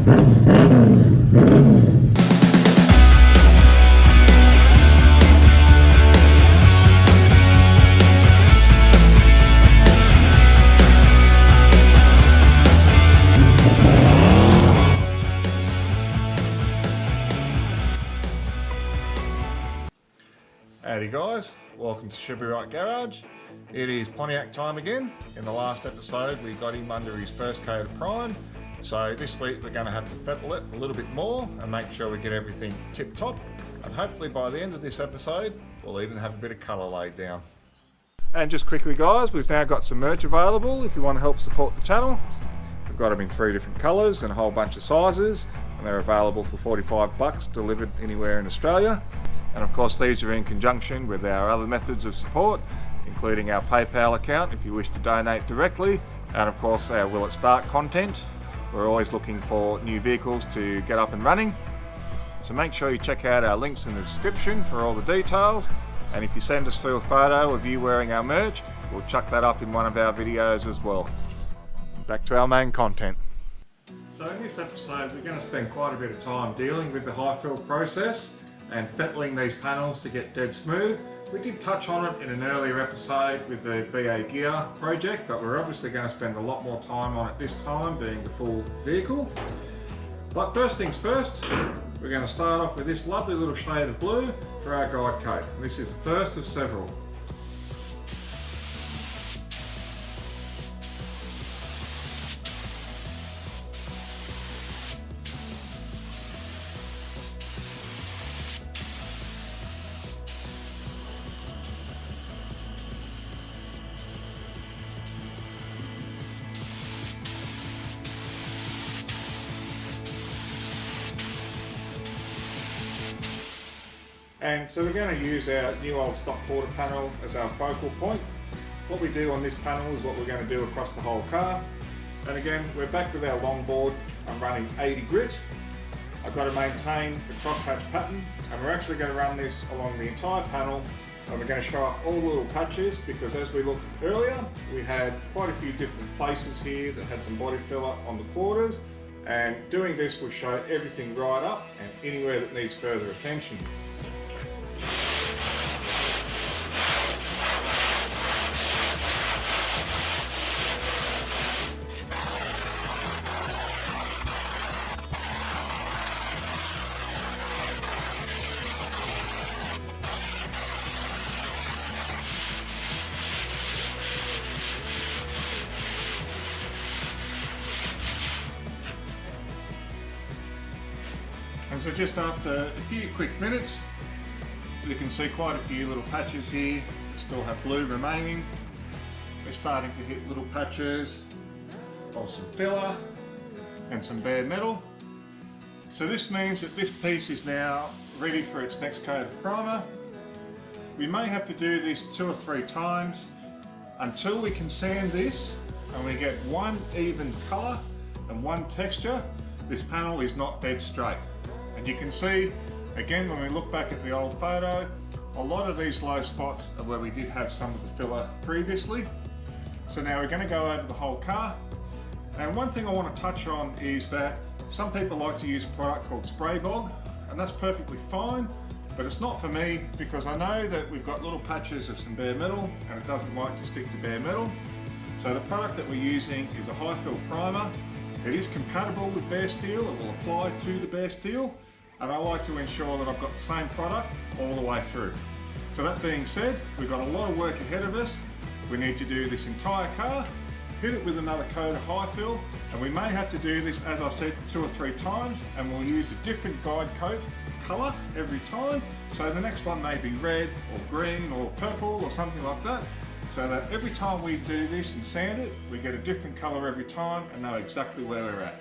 Howdy guys, welcome to Should Be Right Garage. It is Pontiac time again. In the last episode we got him under his first coat of prime, so this week we're going to have to fettle it a little bit more and make sure we get everything tip top, and hopefully by the end of this episode we'll even have a bit of colour laid down. And just quickly guys, we've now got some merch available if you want to help support the channel. We've got them in 3 different colours and a whole bunch of sizes, and they're available for 45 bucks delivered anywhere in Australia. And of course these are in conjunction with our other methods of support, including our PayPal account if you wish to donate directly, and of course our Will It Start content. We're always looking for new vehicles to get up and running. So make sure you check out our links in the description for all the details, and if you send us through a photo of you wearing our merch, we'll chuck that up in one of our videos as well. Back to our main content. So in this episode we're going to spend quite a bit of time dealing with the high fill process and fettling these panels to get dead smooth. We did touch on it in an earlier episode with the BA Gear project, but we're obviously going to spend a lot more time on it this time, being the full vehicle. But first things first, we're going to start off with this lovely little shade of blue for our guide coat. This is the first of several. And so we're going to use our new old stock quarter panel as our focal point. What we do on this panel is what we're going to do across the whole car. And again, we're back with our longboard. I'm running 80 grit. I've got to maintain the crosshatch pattern, and we're actually going to run this along the entire panel, and we're going to show up all the little patches, because as we looked earlier, we had quite a few different places here that had some body filler on the quarters, and doing this will show everything right up and anywhere that needs further attention. And so just after a few quick minutes, you can see quite a few little patches here that still have blue remaining. We're starting to hit little patches of some filler and some bare metal. So this means that this piece is now ready for its next coat of primer. We may have to do this 2 or 3 times until we can sand this and we get one even colour and one texture. This panel is not dead straight. And you can see, again, when we look back at the old photo, a lot of these low spots are where we did have some of the filler previously. So now we're going to go over the whole car. And one thing I want to touch on is that some people like to use a product called Spray Bog, and that's perfectly fine, but it's not for me, because I know that we've got little patches of some bare metal and it doesn't like to stick to bare metal. So the product that we're using is a high fill primer. It is compatible with bare steel, it will apply to the bare steel, and I like to ensure that I've got the same product all the way through. So that being said, we've got a lot of work ahead of us. We need to do this entire car, hit it with another coat of high fill, and we may have to do this, as I said, 2 or 3 times, and we'll use a different guide coat colour every time. So the next one may be red or green or purple or something like that, so that every time we do this and sand it, we get a different colour every time and know exactly where we're at.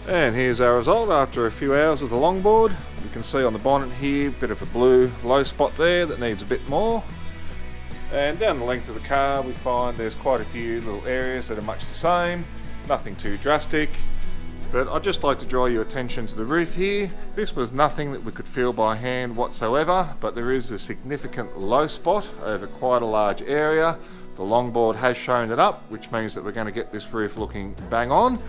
And here's our result after a few hours with the longboard. You can see on the bonnet here, a bit of a blue low spot there that needs a bit more. And down the length of the car we find there's quite a few little areas that are much the same, nothing too drastic. But I'd just like to draw your attention to the roof here. This was nothing that we could feel by hand whatsoever, but there is a significant low spot over quite a large area. The longboard has shown it up, which means that we're going to get this roof looking bang on.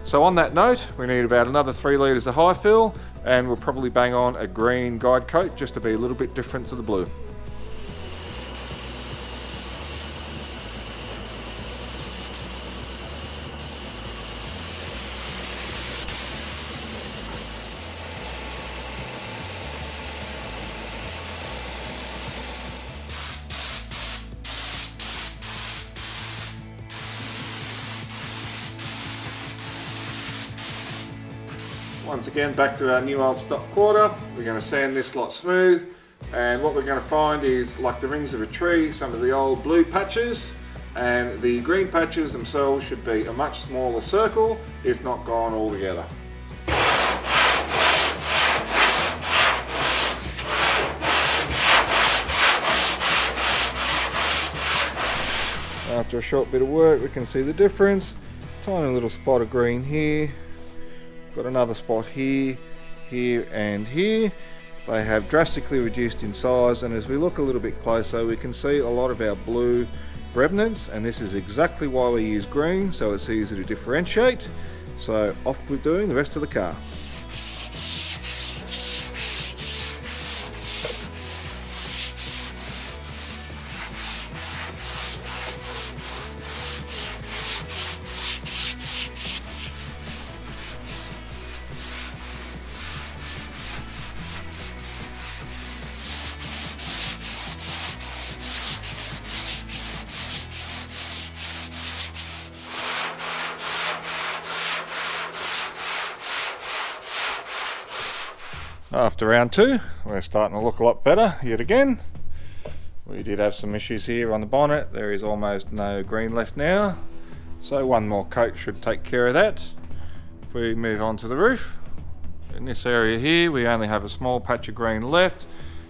So on that note, we need about another 3 litres of high fill, and we'll probably bang on a green guide coat just to be a little bit different to the blue. Once again, back to our new old stock quarter. We're going to sand this lot smooth, and what we're going to find is, like the rings of a tree, some of the old blue patches, and the green patches themselves should be a much smaller circle, if not gone altogether. After a short bit of work, we can see the difference. Tiny little spot of green here. Got another spot here, here and here. They have drastically reduced in size, and as we look a little bit closer we can see a lot of our blue remnants, and this is exactly why we use green, so it's easy to differentiate. So off we're doing the rest of the car. After round 2, we're starting to look a lot better yet again. We did have some issues here on the bonnet. There is almost no green left now, so one more coat should take care of that. If we move on to the roof, in this area here we only have a small patch of green left.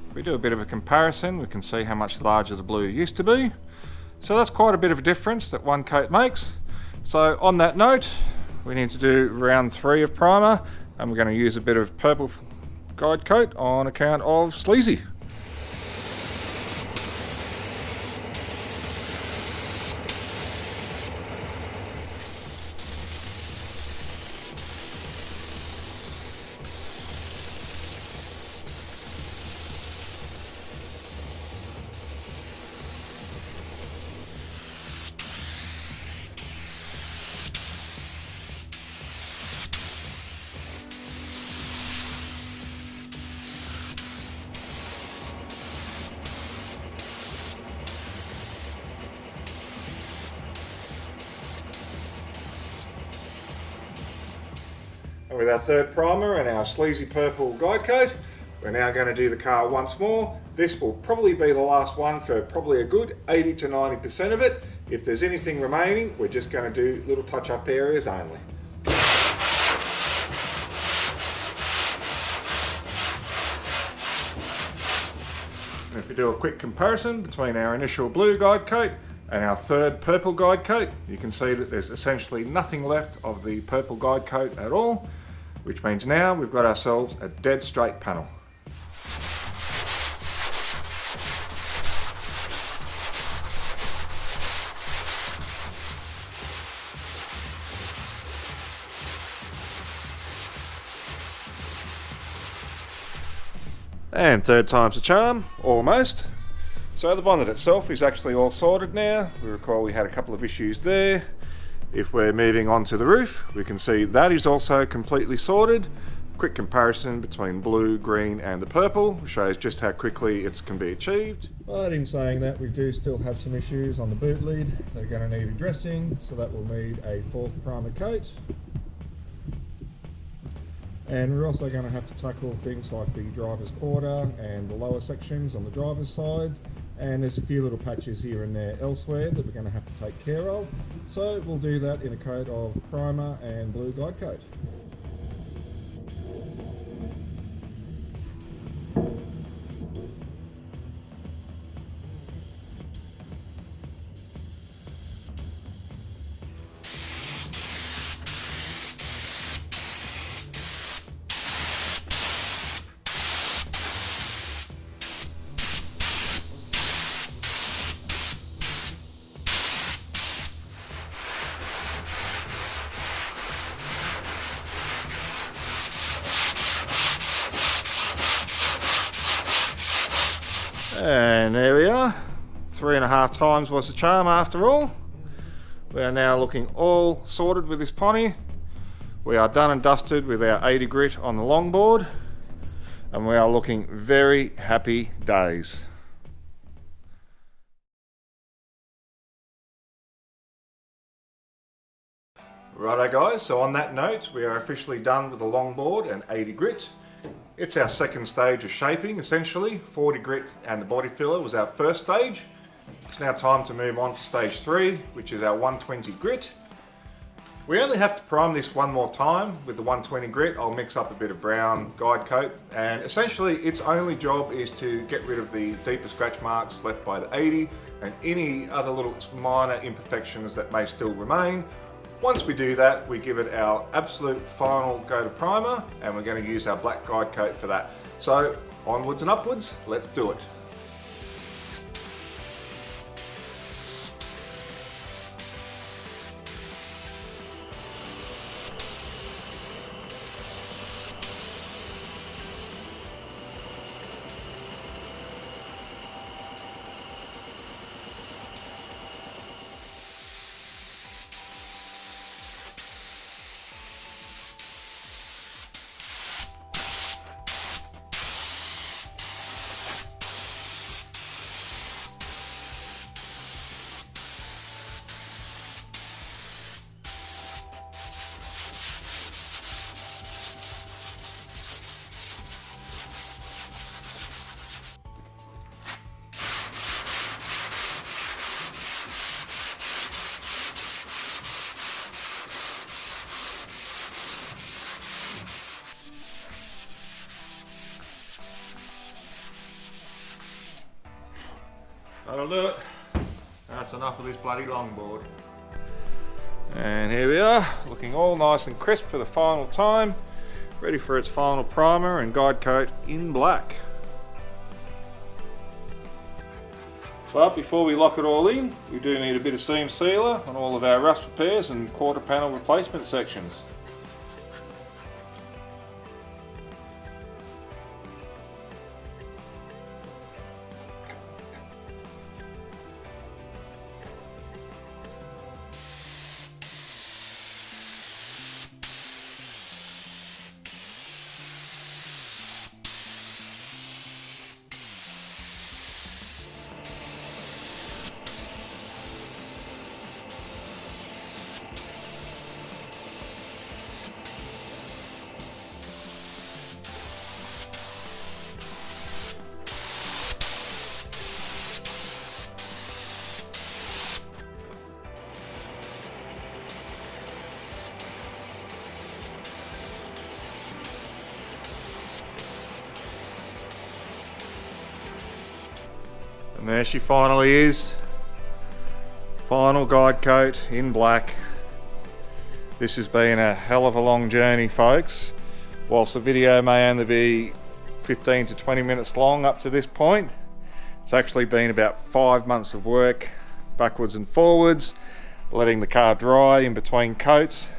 If we do a bit of a comparison, we can see how much larger the blue used to be. So that's quite a bit of a difference that one coat makes. So on that note, we need to do round 3 of primer, and we're going to use a bit of purple guide coat on account of sleazy. And with our third primer and our sleazy purple guide coat, we're now going to do the car once more. This will probably be the last one for probably a good 80 to 90% of it. If there's anything remaining, we're just going to do little touch-up areas only. If we do a quick comparison between our initial blue guide coat and our third purple guide coat, you can see that there's essentially nothing left of the purple guide coat at all, which means now we've got ourselves a dead straight panel. And third time's the charm, almost. So the bonnet itself is actually all sorted now. We recall we had a couple of issues there. If we're moving on to the roof, we can see that is also completely sorted. Quick comparison between blue, green and the purple shows just how quickly it can be achieved. But in saying that, we do still have some issues on the boot lid. They're going to need addressing, so that will need a 4th primer coat. And we're also going to have to tackle things like the driver's quarter and the lower sections on the driver's side. And there's a few little patches here and there elsewhere that we're going to have to take care of. So we'll do that in a coat of primer and blue guide coat. And there we are, 3.5 times was the charm after all. We are now looking all sorted with this pony. We are done and dusted with our 80 grit on the longboard, and we are looking very happy days. Righto guys, so on that note, we are officially done with the longboard and 80 grit. It's our second stage of shaping essentially. 40 grit and the body filler was our first stage. It's now time to move on to stage 3, which is our 120 grit. We only have to prime this one more time with the 120 grit. I'll mix up a bit of brown Guidecoat, and essentially its only job is to get rid of the deeper scratch marks left by the 80 and any other little minor imperfections that may still remain. Once we do that, we give it our absolute final go to primer, and we're going to use our black Guidecoat for that. So onwards and upwards, let's do it. That'll do it. That's enough of this bloody longboard. And here we are, looking all nice and crisp for the final time, ready for its final primer and Guidecoat in black. But before we lock it all in, we do need a bit of seam sealer on all of our rust repairs and quarter panel replacement sections. And there she finally is. Final Guidecoat in black. This has been a hell of a long journey, folks. Whilst the video may only be 15 to 20 minutes long up to this point, it's actually been about 5 months of work, backwards and forwards, letting the car dry in between coats.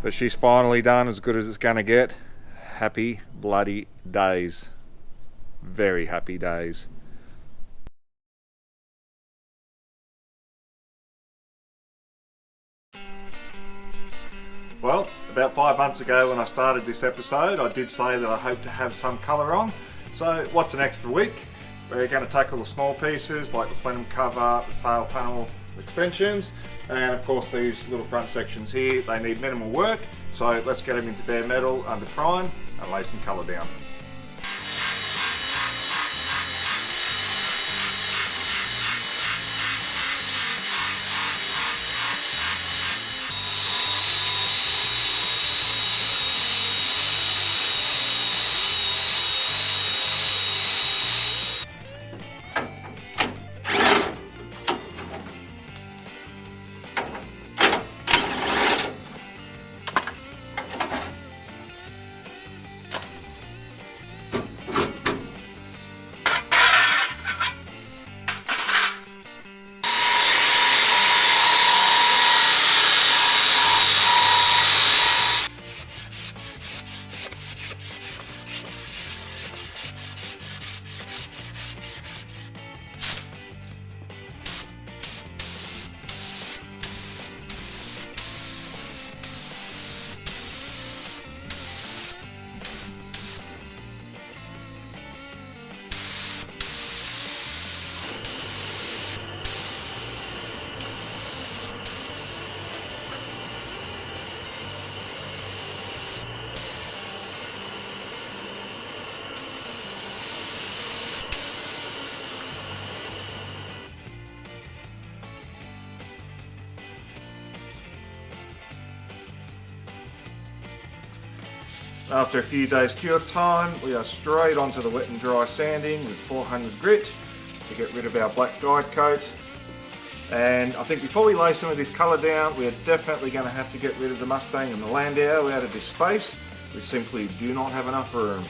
But she's finally done, as good as it's gonna get. Happy bloody days. Very happy days. Well, about 5 months ago when I started this episode, I did say that I hope to have some colour on. So what's an extra week? We're going to tackle the small pieces like the plenum cover, the tail panel extensions, and of course these little front sections here. They need minimal work, so let's get them into bare metal under prime and lay some colour down. After a few days cure time, we are straight onto the wet and dry sanding with 400 grit to get rid of our black Guidecoat. And I think before we lay some of this colour down, we are definitely going to have to get rid of the Mustang and the Landau out of this space. We simply do not have enough room.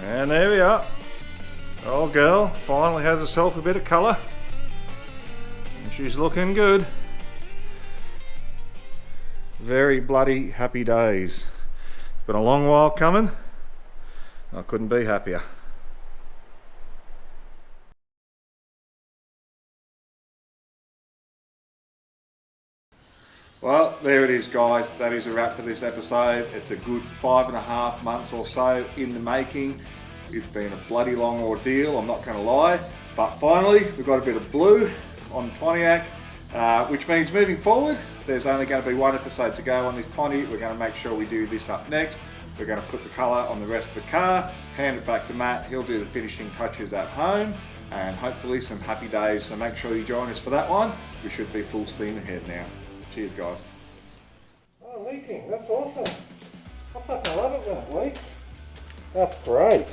And there we are. Old girl finally has herself a bit of colour. And she's looking good. Very bloody happy days. It's been a long while coming. I couldn't be happier. Well, there it is, guys. That is a wrap for this episode. It's a good 5.5 months or so in the making. It's been a bloody long ordeal, I'm not going to lie. But finally, we've got a bit of blue on Pontiac, which means moving forward, there's only going to be one episode to go on this Pontiac. We're going to make sure we do this up next. We're going to put the colour on the rest of the car, hand it back to Matt. He'll do the finishing touches at home, and hopefully some happy days. So make sure you join us for that one. We should be full steam ahead now. Cheers, guys. Oh, leaking. That's awesome. I fucking love it when it leaks. That's great.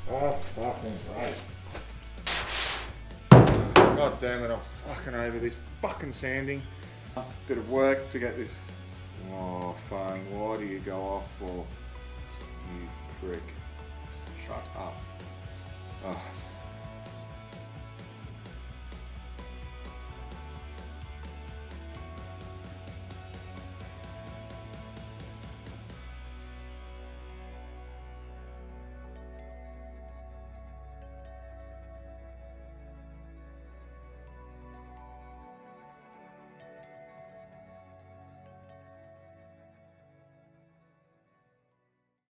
That's fucking great. God damn it, I'm fucking over this fucking sanding. Bit of work to get this. Oh, phone, why do you go off for? You prick. Shut up. Oh.